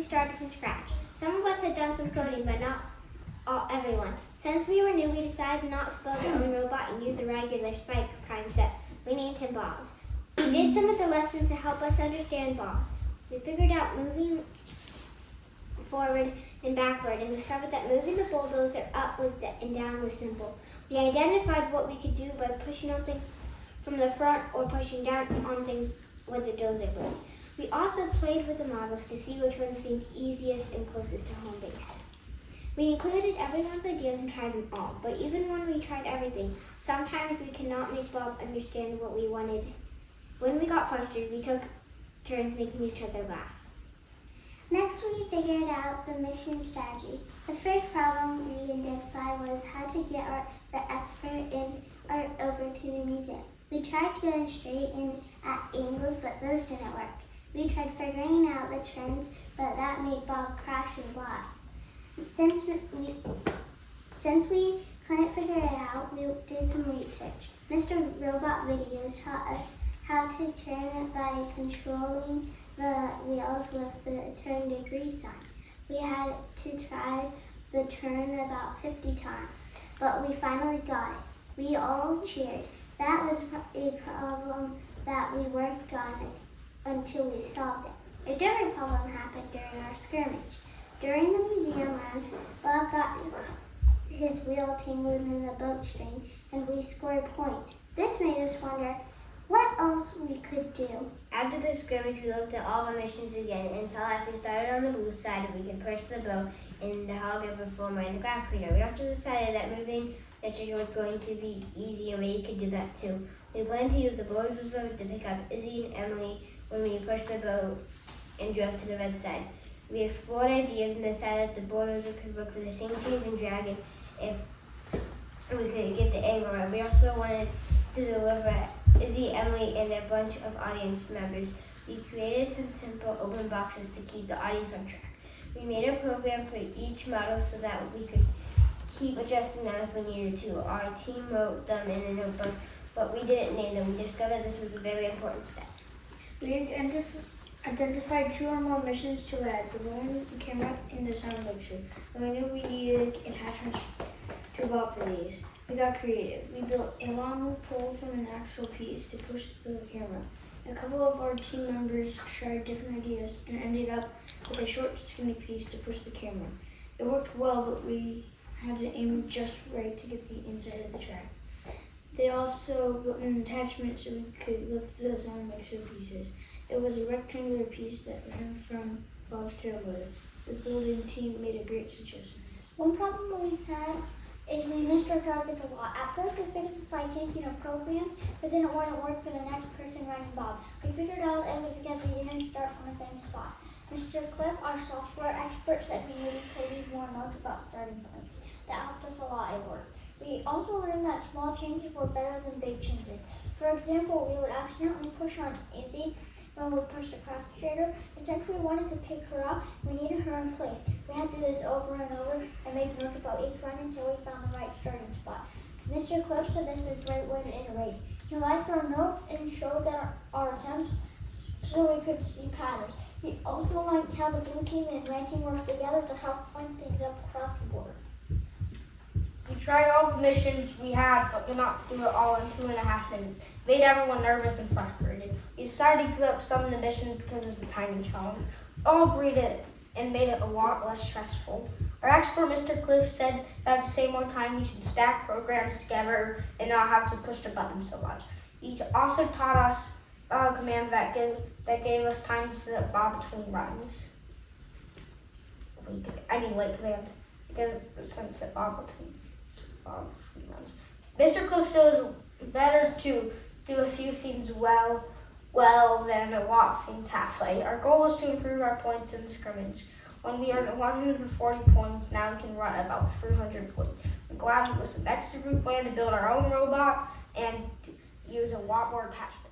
started from scratch. Some of us had done some coding, but not everyone. Since we were new, we decided not to build our own robot and use a regular Spike Prime set. We named him Bob. We did some of the lessons to help us understand Bob. We figured out moving forward and backward and discovered that moving the bulldozer up and down was simple. We identified what we could do by pushing on things from the front or pushing down on things with the dozer blade. We also played with the models to see which one seemed easiest and closest to home base. We included everyone's ideas and tried them all, but even when we tried everything, sometimes we could not make Bob understand what we wanted. When we got frustrated, we took turns making each other laugh. Next, we figured out the mission strategy. The first problem we identified was how to get the expert in art over to the museum. We tried going straight in at angles, but those didn't work. We tried figuring out the turns, but that made Bob crash a lot. Since we couldn't figure it out, we did some research. Mr. Robot Videos taught us how to turn it by controlling the wheels with the turn degree sign. We had to try the turn about 50 times, but we finally got it. We all cheered. That was a problem that we worked on until we solved it. A different problem happened during our skirmish. During the museum run, Bob got his wheel tangled in the boat string and we scored points. This made us wonder what else we could do. After the skirmish, we looked at all the missions again and saw if we started on the blue side, we could push the boat in the hogger before mine the graph reader. We also decided that moving the trigger was going to be easy and we could do that too. We planned to use the boat reserve to pick up Izzy and Emily when we pushed the boat and drove to the red side. We explored ideas and decided that the bulldozer could work for the same change and dragon if we could get the angle right. We also wanted to deliver Izzy, Emily, and a bunch of audience members. We created some simple open boxes to keep the audience on track. We made a program for each model so that we could keep adjusting them if we needed to. Our team wrote them in a notebook, but we didn't name them. We discovered this was a very important step. We identified 2 or more missions to add, the balloon camera and the sound mixer. And we knew we needed attachments to Bob for these. We got creative. We built a long pole from an axle piece to push the camera. A couple of our team members tried different ideas and ended up with a short, skinny piece to push the camera. It worked well, but we had to aim just right to get the inside of the track. They also built an attachment so we could lift the sound mixer pieces. It was a rectangular piece that ran from Bob's tailmotor. The building team made a great suggestion. One problem we had is we missed our targets a lot. At first, we fixed it by changing our program, but then it wouldn't work for the next person running Bob. We figured out it was because we didn't start from the same spot. Mr. Cliff, our software expert, said we needed to leave more notes about starting points. That helped us a lot at work. We also learned that small changes were better than big changes. For example, we would accidentally push on Izzy when we pushed the craft trader, and since we wanted to pick her up, we needed her in place. We had to do this over and over and make notes about each run until we found the right starting spot. Mr. Cliff said this is a great way to iterate. He liked our notes and showed that our attempts so we could see patterns. He also liked how the blue team and red team worked together to help point things up across the board. We tried all the missions we had, but could not do it all in 2.5 minutes. Made everyone nervous and frustrated. We decided to give up some of the missions because of the timing challenge. All agreed it and made it a lot less stressful. Our expert, Mr. Cliff, said that to save more time, we should stack programs together and not have to push the button so much. He also taught us a command that gave us time to set Bob between runs. Wait command. Give us time to set Bob between runs. Mr. Cliff said it was better to do a few things well than a lot of things halfway. Our goal was to improve our points in the scrimmage. When we earned 140 points, now we can run about 300 points. I'm glad it was an extra group plan to build our own robot and use a lot more attachments.